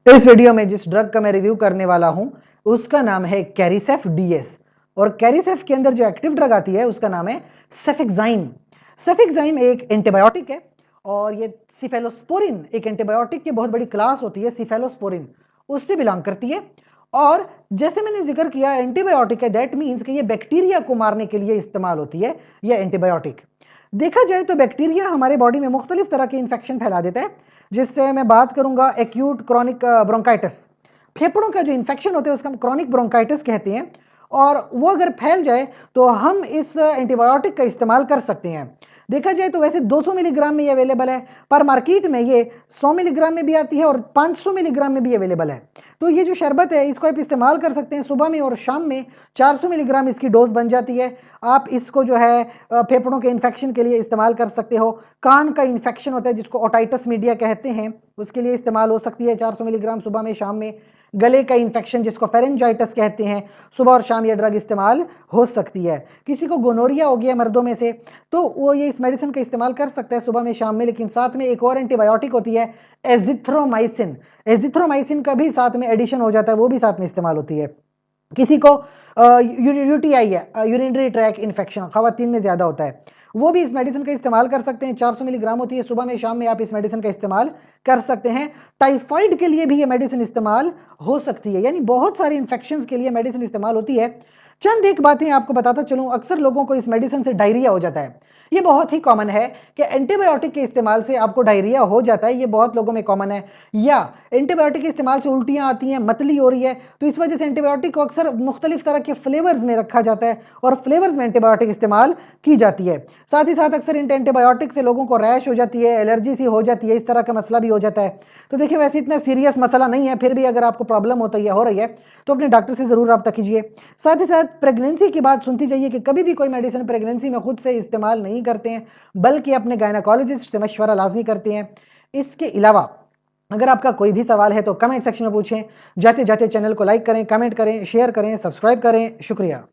इस वीडियो में जिस ड्रग का मैं रिव्यू करने वाला हूं उसका नाम है कैरिसेफ डीएस। और कैरिसेफ के अंदर जो एक्टिव ड्रग आती है उसका नाम है सेफेक्साइम। सेफेक्साइम एक एंटीबायोटिक है और ये सिफेलोस्पोरिन, एक एंटीबायोटिक की बहुत बड़ी क्लास होती है सिफेलोस्पोरिन, उससे बिलोंग करती है। और जैसे मैंने जिक्र किया एंटीबायोटिक है, दैट मीन्स कि ये बैक्टीरिया को मारने के लिए इस्तेमाल होती है यह एंटीबायोटिक। देखा जाए तो बैक्टीरिया हमारे बॉडी में मुख्तलिफ तरह के इंफेक्शन फैला देता है, जिससे मैं बात करूंगा एक्यूट क्रॉनिक ब्रोंकाइटिस। फेफड़ों का जो इन्फेक्शन होता है उसका हम क्रॉनिक ब्रोंकाइटिस कहते हैं। और वो अगर फैल जाए तो हम इस एंटीबायोटिक का इस्तेमाल कर सकते हैं। देखा जाए तो वैसे 200 मिलीग्राम में ये अवेलेबल है, पर मार्केट में ये 100 मिलीग्राम में भी आती है और 500 मिलीग्राम में भी अवेलेबल है। तो ये जो शरबत है इसको आप इस्तेमाल कर सकते हैं सुबह में और शाम में। 400 मिलीग्राम इसकी डोज बन जाती है। आप इसको जो है फेफड़ों के इन्फेक्शन के लिए इस्तेमाल कर सकते हो। कान का इन्फेक्शन होता है जिसको ओटाइटस मीडिया कहते हैं, उसके लिए इस्तेमाल हो सकती है 400 मिलीग्राम सुबह में शाम में। गले का इन्फेक्शन जिसको फेरेंजाइटिस कहते हैं, सुबह और शाम ये ड्रग इस्तेमाल हो सकती है। किसी को गोनोरिया हो गया मर्दों में से तो वो ये इस मेडिसिन का इस्तेमाल कर सकता है सुबह में शाम में। लेकिन साथ में एक और एंटीबायोटिक होती है एजिथ्रोमाइसिन। एजिथ्रोमाइसिन का भी साथ में एडिशन हो जाता है, वो भी साथ में इस्तेमाल होती है। किसी को यूटीआई है, यूरिनरी ट्रैक इन्फेक्शन, खवातीन में ज़्यादा होता है, वो भी इस मेडिसिन का इस्तेमाल कर सकते हैं। 400 मिलीग्राम होती है, सुबह में शाम में आप इस मेडिसिन का इस्तेमाल कर सकते हैं। टाइफाइड के लिए भी ये मेडिसिन इस्तेमाल हो सकती है, यानी बहुत सारी इन्फेक्शंस के लिए मेडिसिन इस्तेमाल होती है। चंद एक बातें आपको बताता चलूं, अक्सर लोगों को इस मेडिसिन से डायरिया हो जाता है। ये बहुत ही कॉमन है कि एंटीबायोटिक के इस्तेमाल से आपको डायरिया हो जाता है, ये बहुत लोगों में कॉमन है। या एंटीबायोटिक के इस्तेमाल से उल्टियां आती हैं, मतली हो रही है, तो इस वजह से एंटीबायोटिक को अक्सर मुख्तलिफ तरह के फ्लेवर्स में रखा जाता है और फ्लेवर्स में एंटीबायोटिक इस्तेमाल की जाती है। साथ ही साथ अक्सर इन एंटीबायोटिक से लोगों को रैश हो जाती है, एलर्जी सी हो जाती है, इस तरह का मसला भी हो जाता है। तो देखिए वैसे इतना सीरियस मसला नहीं है, फिर भी अगर आपको प्रॉब्लम होता है हो रही है तो अपने डॉक्टर से ज़रूर रब्ता कीजिए। साथ ही साथ प्रेगनेंसी की बात सुनती जाइए कि कभी भी कोई मेडिसिन प्रेगनेंसी में खुद से इस्तेमाल नहीं करते हैं, बल्कि अपने गायनाकोलॉजिस्ट से मशवरा लाजमी करते हैं। इसके अलावा अगर आपका कोई भी सवाल है तो कमेंट सेक्शन में पूछें। जाते जाते चैनल को लाइक करें, कमेंट करें, शेयर करें, सब्सक्राइब करें। शुक्रिया।